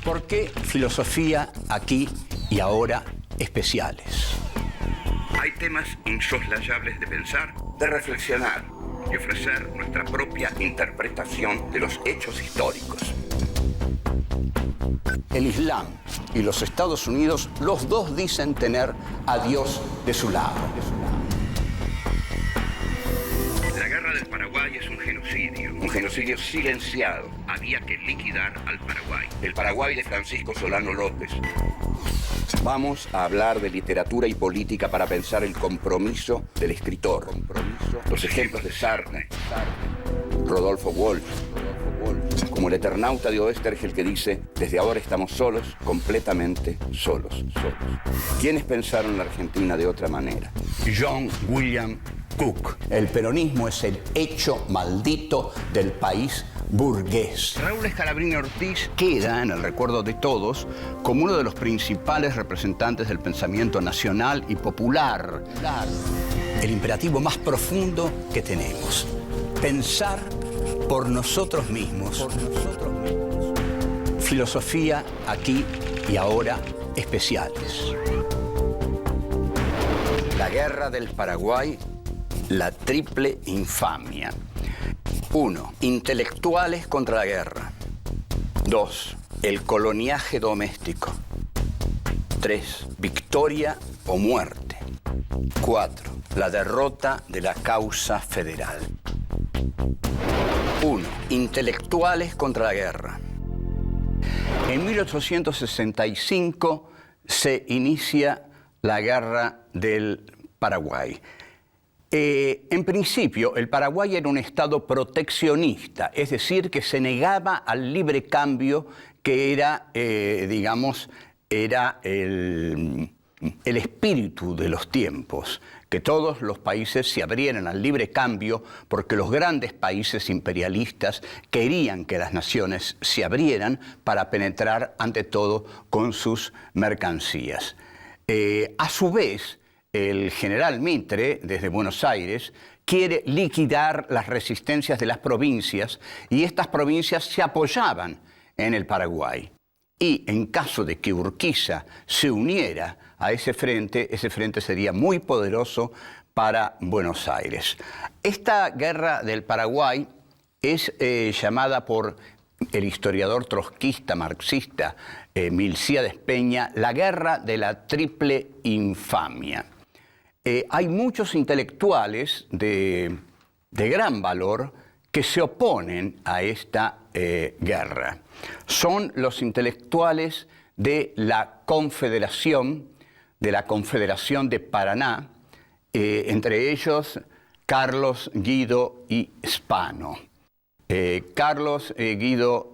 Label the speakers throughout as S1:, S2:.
S1: ¿Por qué filosofía aquí y ahora especiales?
S2: Hay temas insoslayables de pensar, de reflexionar y ofrecer nuestra propia interpretación de los hechos históricos.
S1: El Islam y los Estados Unidos, los dos dicen tener a Dios de su lado.
S2: La guerra del Paraguay es un genocidio silenciado. Había que liquidar al Paraguay. El Paraguay de Francisco Solano López. Vamos a hablar de literatura y política para pensar el compromiso del escritor. Los ejemplos de Sartre, Rodolfo Walsh, como el Eternauta de Oestergel que dice: desde ahora estamos solos, completamente solos. ¿Quiénes pensaron la Argentina de otra manera? John William Cook.
S1: El peronismo es el hecho maldito del país burgués.
S2: Raúl Scalabrini Ortiz
S1: Queda en el recuerdo de todos como uno de los principales representantes del pensamiento nacional y popular. El imperativo más profundo que tenemos: pensar por nosotros mismos. Filosofía aquí y ahora especiales. La guerra del Paraguay, la triple infamia. 1. Intelectuales contra la guerra. 2. El coloniaje doméstico. 3. Victoria o muerte. 4. La derrota de la causa federal. 1. Intelectuales contra la guerra. En 1865 se inicia la guerra del Paraguay. En principio, el Paraguay era un estado proteccionista, es decir, que se negaba al libre cambio que era, era el espíritu de los tiempos, que todos los países se abrieran al libre cambio porque los grandes países imperialistas querían que las naciones se abrieran para penetrar ante todo con sus mercancías. A su vez, el general Mitre, desde Buenos Aires, quiere liquidar las resistencias de las provincias y estas provincias se apoyaban en el Paraguay. Y en caso de que Urquiza se uniera a ese frente sería muy poderoso para Buenos Aires. Esta guerra del Paraguay es llamada por el historiador trotskista marxista Milcíades Peña la guerra de la triple infamia. Hay muchos intelectuales de gran valor que se oponen a esta guerra. Son los intelectuales de la Confederación de Paraná, entre ellos Carlos Guido y Spano. Carlos Guido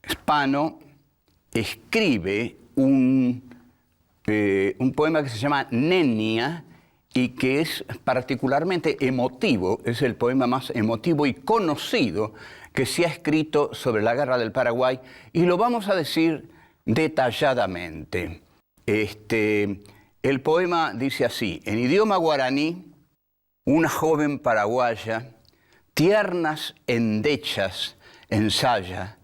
S1: Spano escribe un poema que se llama Nenia y que es particularmente emotivo, es el poema más emotivo y conocido que se ha escrito sobre la guerra del Paraguay, y lo vamos a decir detalladamente. El poema dice así: en idioma guaraní, una joven paraguaya, tiernas endechas ensaya,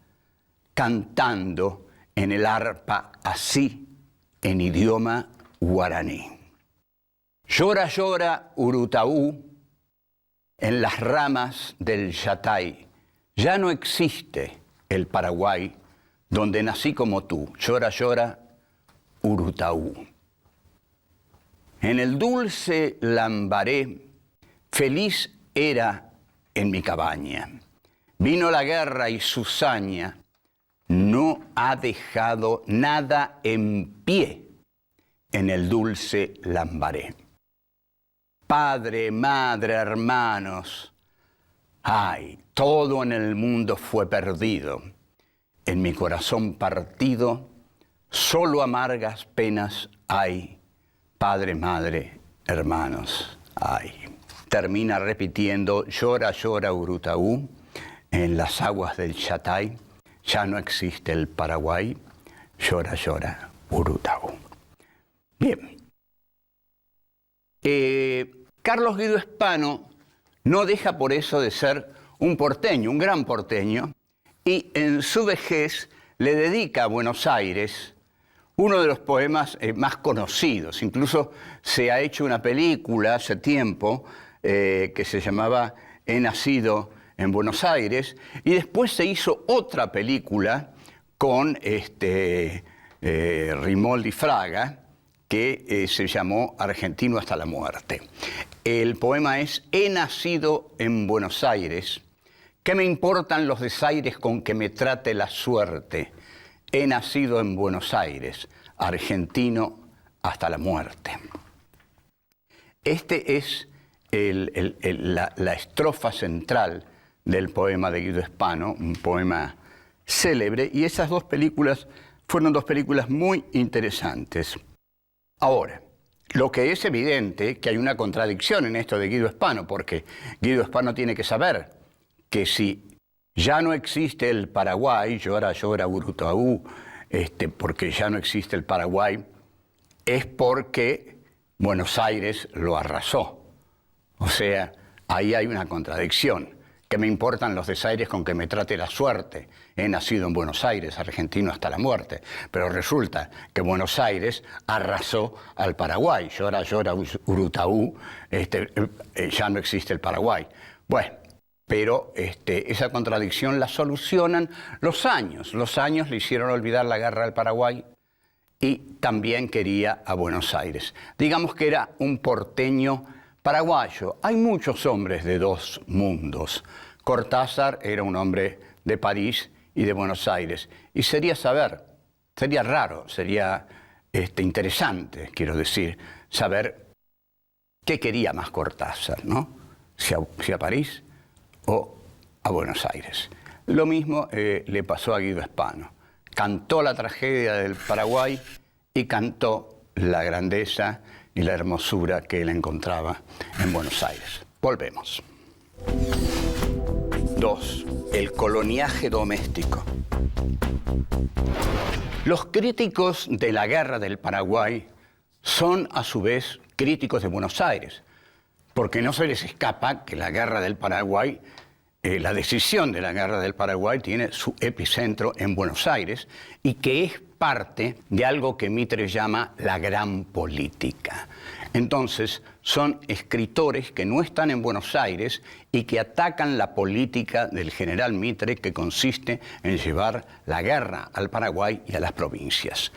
S1: cantando en el arpa así, en idioma guaraní. Llora, llora, Urutaú, en las ramas del Yatay. Ya no existe el Paraguay donde nací como tú. Llora, llora, Urutaú. En el dulce Lambaré, feliz era en mi cabaña. Vino la guerra y su saña no ha dejado nada en pie en el dulce Lambaré. Padre, madre, hermanos, ay, todo en el mundo fue perdido. En mi corazón partido, solo amargas penas hay. Padre, madre, hermanos, ay. Termina repitiendo: llora, llora, Urutaú, en las aguas del Yatay. Ya no existe el Paraguay. Llora, llora, Urutaú. Bien. Carlos Guido Spano no deja por eso de ser un porteño, un gran porteño, y en su vejez le dedica a Buenos Aires uno de los poemas más conocidos. Incluso se ha hecho una película hace tiempo que se llamaba He nacido en Buenos Aires, y después se hizo otra película con Rimoldi Fraga, que se llamó Argentino hasta la muerte. El poema es: he nacido en Buenos Aires, ¿qué me importan los desaires con que me trate la suerte? He nacido en Buenos Aires, argentino hasta la muerte. Este es la estrofa central del poema de Guido Spano, un poema célebre, y esas dos películas fueron dos películas muy interesantes. Ahora, lo que es evidente que hay una contradicción en esto de Guido Spano, porque Guido Spano tiene que saber que si ya no existe el Paraguay, llora, llora Urutaú, porque ya no existe el Paraguay, es porque Buenos Aires lo arrasó. O sea, ahí hay una contradicción. ¿Qué me importan los desaires con que me trate la suerte? He nacido en Buenos Aires, argentino hasta la muerte. Pero resulta que Buenos Aires arrasó al Paraguay. Llora, llora Urutaú, ya no existe el Paraguay. Bueno, pero esa contradicción la solucionan los años. Los años le hicieron olvidar la guerra del Paraguay y también quería a Buenos Aires. Digamos que era un porteño paraguayo. Hay muchos hombres de dos mundos. Cortázar era un hombre de París y de Buenos Aires. Y sería raro, sería interesante, quiero decir, saber qué quería más Cortázar, ¿no? Si a París o a Buenos Aires. Lo mismo le pasó a Guido Spano. Cantó la tragedia del Paraguay y cantó la grandeza y la hermosura que él encontraba en Buenos Aires. Volvemos. 2. El coloniaje doméstico. Los críticos de la guerra del Paraguay son a su vez críticos de Buenos Aires, porque no se les escapa que la guerra del Paraguay, la decisión de la guerra del Paraguay tiene su epicentro en Buenos Aires y que es parte de algo que Mitre llama la gran política. Entonces, son escritores que no están en Buenos Aires y que atacan la política del general Mitre, que consiste en llevar la guerra al Paraguay y a las provincias.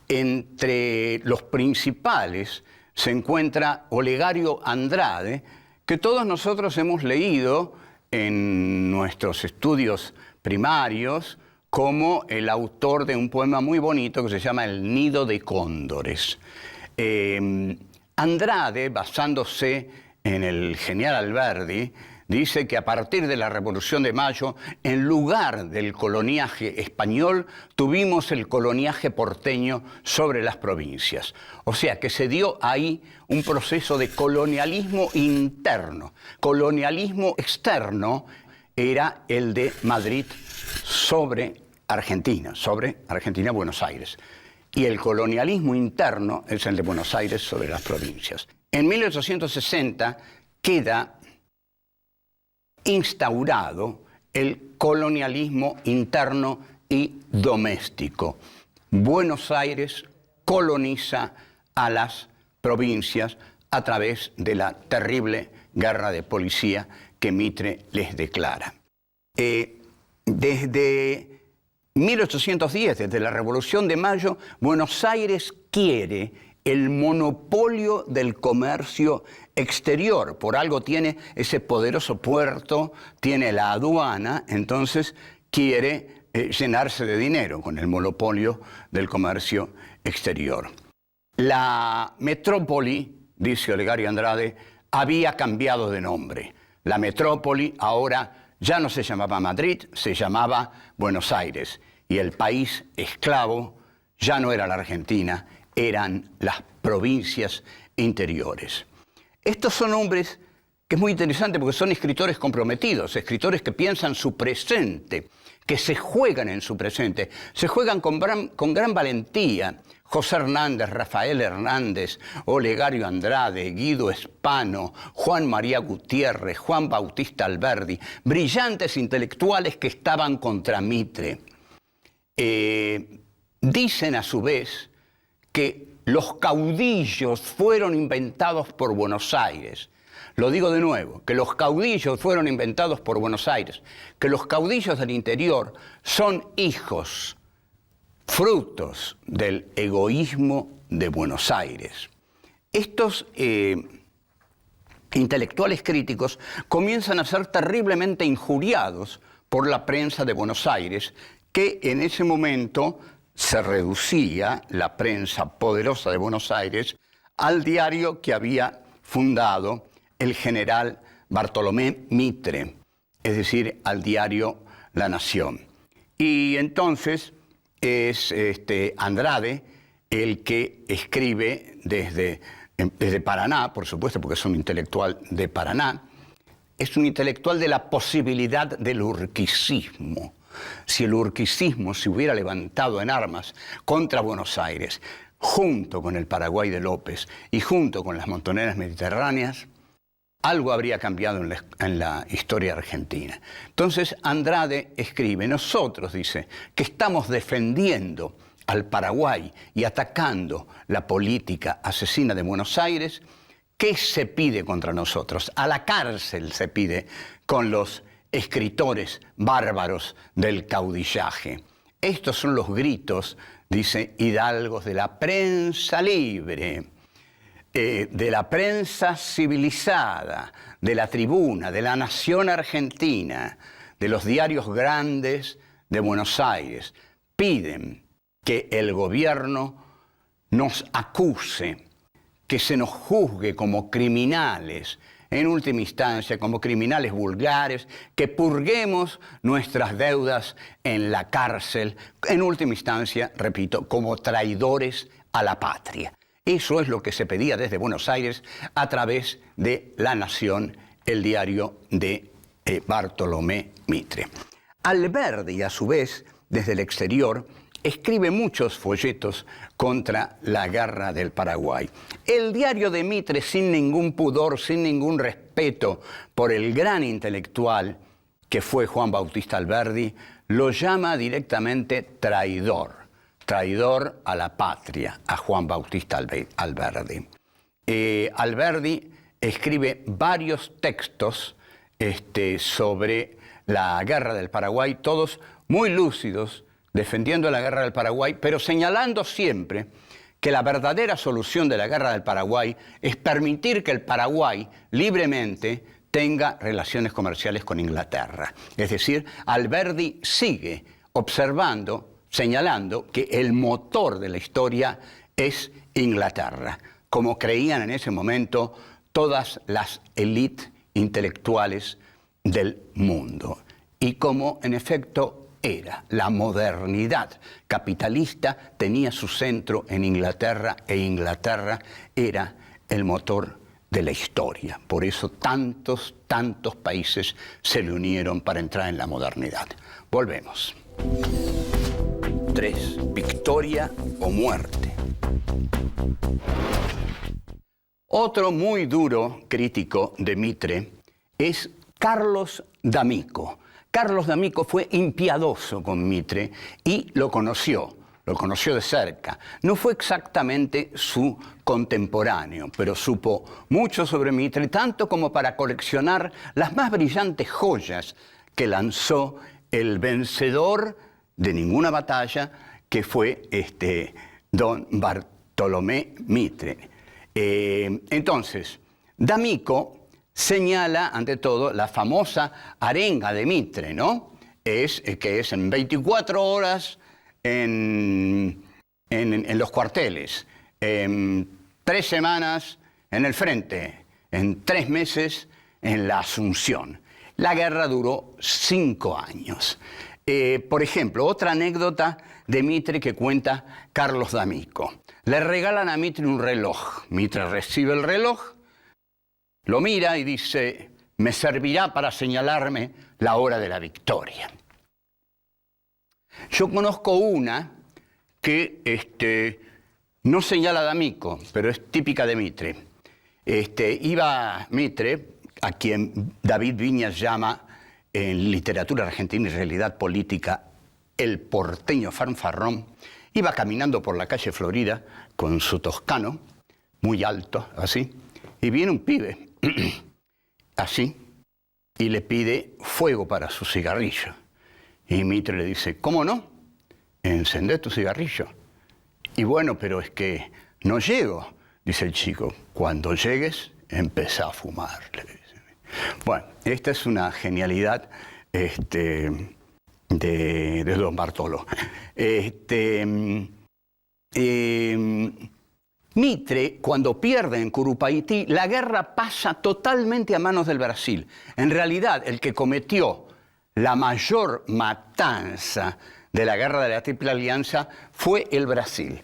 S1: Entre los principales se encuentra Olegario Andrade, que todos nosotros hemos leído en nuestros estudios primarios como el autor de un poema muy bonito que se llama El nido de cóndores. Andrade, basándose en el genial Alberdi, dice que a partir de la Revolución de Mayo, en lugar del coloniaje español, tuvimos el coloniaje porteño sobre las provincias. O sea, que se dio ahí un proceso de colonialismo interno. Colonialismo externo era el de Madrid sobre Argentina, Buenos Aires. Y el colonialismo interno es el de Buenos Aires sobre las provincias. En 1860 queda instaurado el colonialismo interno y doméstico. Buenos Aires coloniza a las provincias a través de la terrible guerra de policía que Mitre les declara. Desde 1810, desde la Revolución de Mayo, Buenos Aires quiere el monopolio del comercio exterior. Por algo tiene ese poderoso puerto, tiene la aduana, entonces quiere llenarse de dinero con el monopolio del comercio exterior. La metrópoli, dice Olegario Andrade, había cambiado de nombre. La metrópoli ahora ya no se llamaba Madrid, se llamaba Buenos Aires. Y el país esclavo ya no era la Argentina, eran las provincias interiores. Estos son hombres que es muy interesante porque son escritores comprometidos, escritores que piensan su presente, que se juegan en su presente, se juegan con gran valentía. José Hernández, Rafael Hernández, Olegario Andrade, Guido Spano, Juan María Gutiérrez, Juan Bautista Alberdi, brillantes intelectuales que estaban contra Mitre. dicen a su vez que los caudillos fueron inventados por Buenos Aires. Lo digo de nuevo, que los caudillos fueron inventados por Buenos Aires, que los caudillos del interior son hijos, frutos del egoísmo de Buenos Aires. Estos intelectuales críticos comienzan a ser terriblemente injuriados por la prensa de Buenos Aires, que en ese momento se reducía, la prensa poderosa de Buenos Aires, al diario que había fundado el general Bartolomé Mitre, es decir, al diario La Nación. Y entonces es Andrade el que escribe desde Paraná, por supuesto, porque es un intelectual de Paraná, es un intelectual de la posibilidad del urquicismo. Si el urquicismo se hubiera levantado en armas contra Buenos Aires, junto con el Paraguay de López y junto con las montoneras mediterráneas, algo habría cambiado en la historia argentina. Entonces Andrade escribe, nosotros, dice, que estamos defendiendo al Paraguay y atacando la política asesina de Buenos Aires, ¿qué se pide contra nosotros? A la cárcel se pide con los escritores bárbaros del caudillaje. Estos son los gritos, dice, hidalgos de la prensa libre, de la prensa civilizada, de la Tribuna, de la Nación Argentina, de los diarios grandes de Buenos Aires. Piden que el gobierno nos acuse, que se nos juzgue como criminales, en última instancia como criminales vulgares, que purguemos nuestras deudas en la cárcel, en última instancia, repito, como traidores a la patria. Eso es lo que se pedía desde Buenos Aires a través de La Nación, el diario de Bartolomé Mitre. Alberdi, a su vez, desde el exterior, escribe muchos folletos contra la guerra del Paraguay. El diario de Mitre, sin ningún pudor, sin ningún respeto por el gran intelectual que fue Juan Bautista Alberdi, lo llama directamente traidor a la patria, a Juan Bautista Alberdi. Alberdi escribe varios textos sobre la guerra del Paraguay, todos muy lúcidos, defendiendo la guerra del Paraguay, pero señalando siempre que la verdadera solución de la guerra del Paraguay es permitir que el Paraguay libremente tenga relaciones comerciales con Inglaterra. Es decir, Alberdi sigue observando, señalando que el motor de la historia es Inglaterra, como creían en ese momento todas las élites intelectuales del mundo. Y como en efecto era la modernidad capitalista, tenía su centro en Inglaterra, e Inglaterra era el motor de la historia. Por eso tantos países se le unieron para entrar en la modernidad. Volvemos. 3. Victoria o muerte. Otro muy duro crítico de Mitre es Carlos D'Amico. Carlos D'Amico fue impiadoso con Mitre y lo conoció de cerca. No fue exactamente su contemporáneo, pero supo mucho sobre Mitre, tanto como para coleccionar las más brillantes joyas que lanzó el vencedor de ninguna batalla, que fue don Bartolomé Mitre. Entonces, D'Amico señala, ante todo, la famosa arenga de Mitre, ¿no? Que es en 24 horas en los cuarteles, en 3 semanas en el frente, en 3 meses en la Asunción. La guerra duró 5 años. Por ejemplo, otra anécdota de Mitre que cuenta Carlos D'Amico. Le regalan a Mitre un reloj. Mitre recibe el reloj, lo mira y dice, me servirá para señalarme la hora de la victoria. Yo conozco una que no señala a D'Amico, pero es típica de Mitre. Iba Mitre, a quien David Viñas llama en literatura argentina y realidad política el porteño fanfarrón, iba caminando por la calle Florida con su toscano, muy alto, así, y viene un pibe, así, y le pide fuego para su cigarrillo. Y Mitre le dice, ¿cómo no? Encendé tu cigarrillo. Y bueno, pero es que no llego, dice el chico. Cuando llegues, empezá a fumar, le dice. Bueno, esta es una genialidad de Don Bartolo. Mitre, cuando pierde en Curupaytí, la guerra pasa totalmente a manos del Brasil. En realidad, el que cometió la mayor matanza de la guerra de la Triple Alianza fue el Brasil.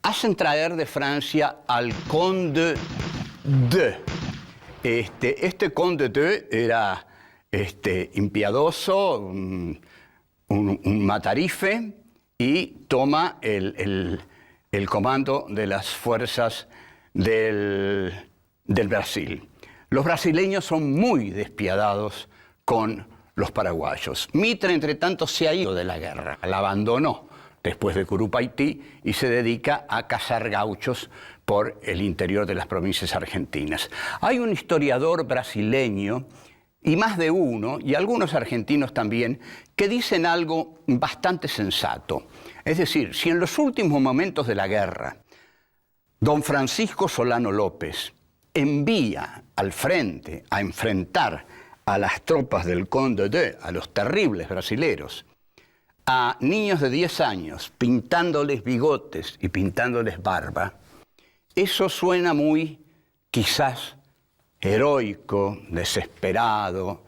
S1: Hacen traer de Francia al Conde de. Este Conde de era impiadoso, un matarife, y toma el comando de las fuerzas del Brasil. Los brasileños son muy despiadados con los paraguayos. Mitre, entre tanto, se ha ido de la guerra, la abandonó después de Curupaytí y se dedica a cazar gauchos por el interior de las provincias argentinas. Hay un historiador brasileño, y más de uno, y algunos argentinos también, que dicen algo bastante sensato. Es decir, si en los últimos momentos de la guerra, don Francisco Solano López envía al frente a enfrentar a las tropas del Conde de, a los terribles brasileros, a niños de 10 años, pintándoles bigotes y pintándoles barba, eso suena muy, quizás, heroico, desesperado,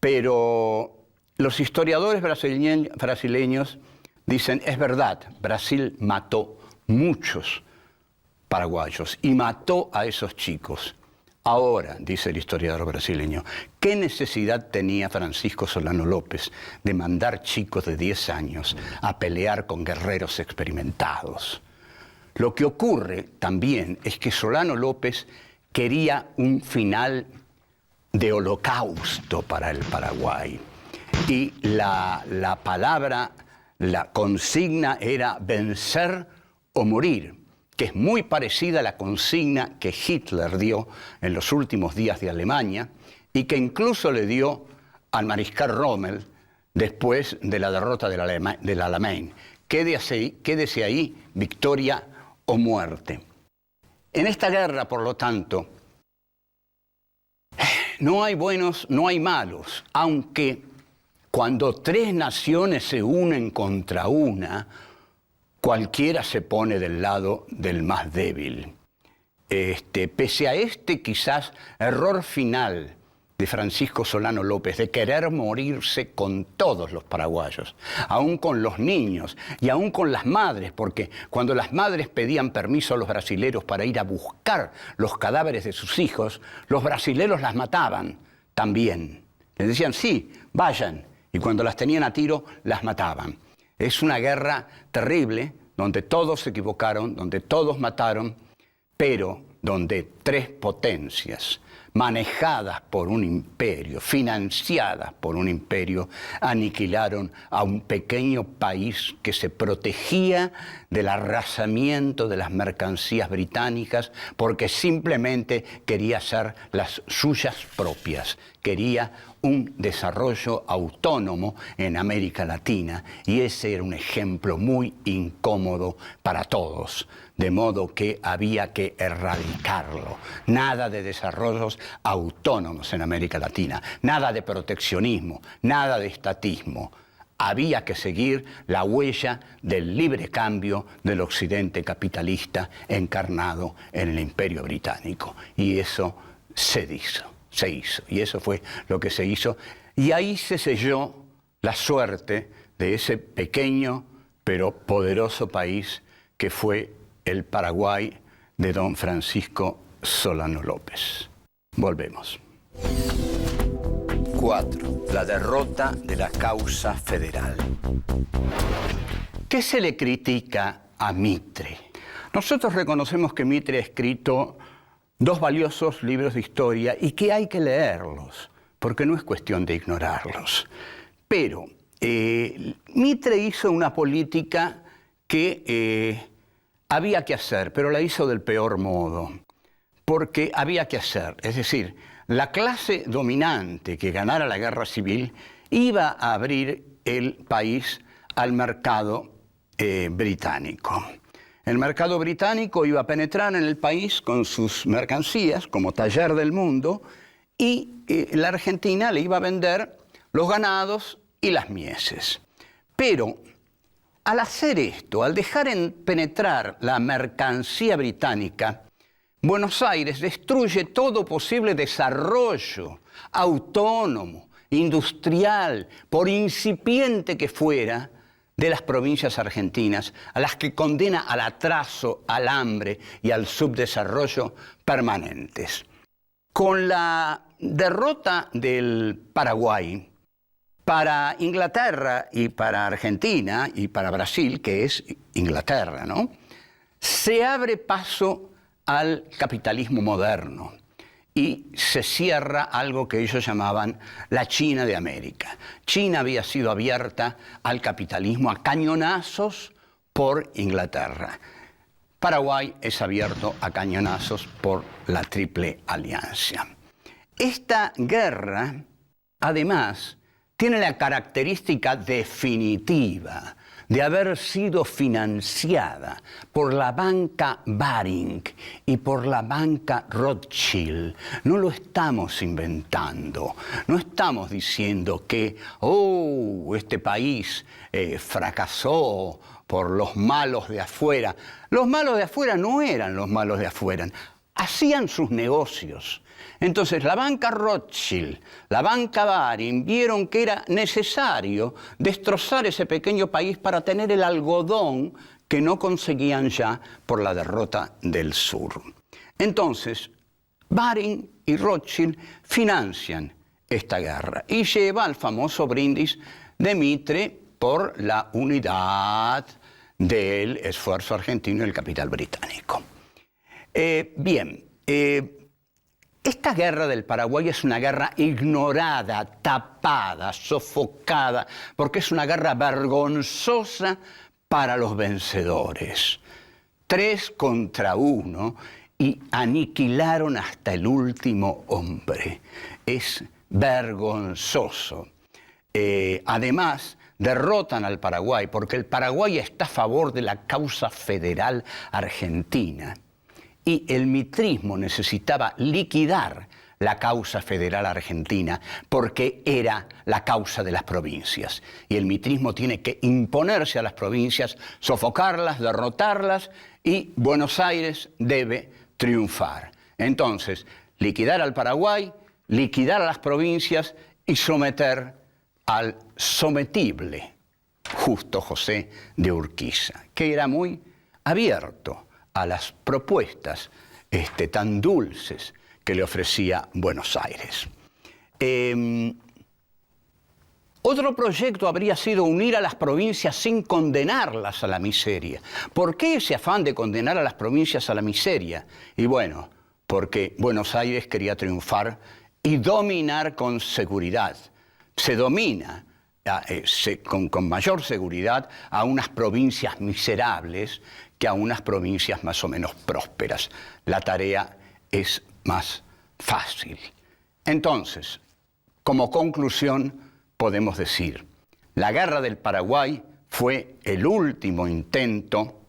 S1: pero los historiadores brasileños dicen, es verdad, Brasil mató muchos paraguayos y mató a esos chicos. Ahora, dice el historiador brasileño, ¿qué necesidad tenía Francisco Solano López de mandar chicos de 10 años a pelear con guerreros experimentados? Lo que ocurre también es que Solano López quería un final de holocausto para el Paraguay. Y la palabra, la consigna era vencer o morir, que es muy parecida a la consigna que Hitler dio en los últimos días de Alemania y que incluso le dio al mariscal Rommel después de la derrota del Alamein. Quédese ahí, victoria o muerte. En esta guerra, por lo tanto, no hay buenos, no hay malos, aunque cuando tres naciones se unen contra una, cualquiera se pone del lado del más débil. Pese a quizás error final de Francisco Solano López de querer morirse con todos los paraguayos, aún con los niños y aún con las madres, porque cuando las madres pedían permiso a los brasileros para ir a buscar los cadáveres de sus hijos, los brasileros las mataban también. Les decían, sí, vayan, y cuando las tenían a tiro, las mataban. Es una guerra terrible, donde todos se equivocaron, donde todos mataron, pero donde tres potencias, manejadas por un imperio, financiadas por un imperio, aniquilaron a un pequeño país que se protegía del arrasamiento de las mercancías británicas porque simplemente quería hacer las suyas propias, quería un desarrollo autónomo en América Latina, y ese era un ejemplo muy incómodo para todos, de modo que había que erradicarlo. Nada de desarrollos autónomos en América Latina, nada de proteccionismo, nada de estatismo. Había que seguir la huella del libre cambio del occidente capitalista encarnado en el Imperio Británico, y eso se hizo. Y eso fue lo que se hizo. Y ahí se selló la suerte de ese pequeño pero poderoso país que fue el Paraguay de don Francisco Solano López. Volvemos. 4. La derrota de la causa federal. ¿Qué se le critica a Mitre? Nosotros reconocemos que Mitre ha escrito 2 valiosos libros de historia y que hay que leerlos, porque no es cuestión de ignorarlos. Pero Mitre hizo una política que había que hacer, pero la hizo del peor modo, porque había que hacer. Es decir, la clase dominante que ganara la guerra civil iba a abrir el país al mercado británico. El mercado británico iba a penetrar en el país con sus mercancías como taller del mundo y la Argentina le iba a vender los ganados y las mieses. Pero al hacer esto, al dejar penetrar la mercancía británica, Buenos Aires destruye todo posible desarrollo autónomo, industrial, por incipiente que fuera, de las provincias argentinas, a las que condena al atraso, al hambre y al subdesarrollo permanentes. Con la derrota del Paraguay, para Inglaterra y para Argentina y para Brasil, que es Inglaterra, ¿no?, se abre paso al capitalismo moderno y se cierra algo que ellos llamaban la China de América. China había sido abierta al capitalismo a cañonazos por Inglaterra. Paraguay es abierto a cañonazos por la Triple Alianza. Esta guerra, además, tiene la característica definitiva de haber sido financiada por la banca Baring y por la banca Rothschild. No lo estamos inventando, no estamos diciendo que este país fracasó por los malos de afuera. Los malos de afuera no eran los malos de afuera, hacían sus negocios. Entonces la banca Rothschild, la banca Baring vieron que era necesario destrozar ese pequeño país para tener el algodón que no conseguían ya por la derrota del sur. Entonces Baring y Rothschild financian esta guerra y lleva al famoso brindis de Mitre por la unidad del esfuerzo argentino y el capital británico. Esta guerra del Paraguay es una guerra ignorada, tapada, sofocada, porque es una guerra vergonzosa para los vencedores. 3 contra 1 y aniquilaron hasta el último hombre. Es vergonzoso. Además, derrotan al Paraguay porque el Paraguay está a favor de la causa federal argentina. Y el mitrismo necesitaba liquidar la causa federal argentina porque era la causa de las provincias. Y el mitrismo tiene que imponerse a las provincias, sofocarlas, derrotarlas, y Buenos Aires debe triunfar. Entonces, liquidar al Paraguay, liquidar a las provincias y someter al sometible Justo José de Urquiza, que era muy abierto a las propuestas tan dulces que le ofrecía Buenos Aires. Otro proyecto habría sido unir a las provincias sin condenarlas a la miseria. ¿Por qué ese afán de condenar a las provincias a la miseria? Y bueno, porque Buenos Aires quería triunfar y dominar con seguridad. Se domina con mayor seguridad a unas provincias miserables que a unas provincias más o menos prósperas. La tarea es más fácil. Entonces, como conclusión, podemos decir, la guerra del Paraguay fue el último intento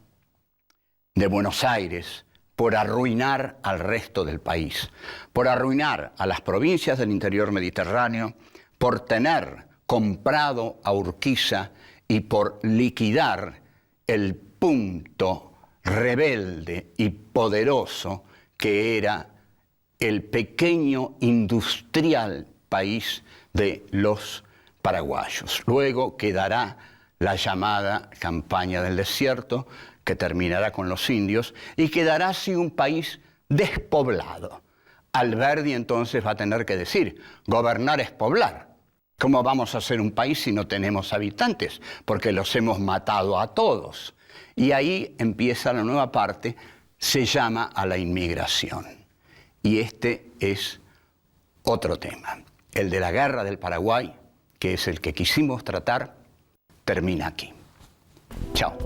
S1: de Buenos Aires por arruinar al resto del país, por arruinar a las provincias del interior mediterráneo, por tener comprado a Urquiza y por liquidar el punto rebelde y poderoso que era el pequeño industrial país de los paraguayos. Luego quedará la llamada campaña del desierto, que terminará con los indios, y quedará así un país despoblado. Alberdi entonces va a tener que decir, gobernar es poblar. ¿Cómo vamos a ser un país si no tenemos habitantes? Porque los hemos matado a todos. Y ahí empieza la nueva parte, se llama a la inmigración. Y este es otro tema, el de la guerra del Paraguay, que es el que quisimos tratar, termina aquí. Chao.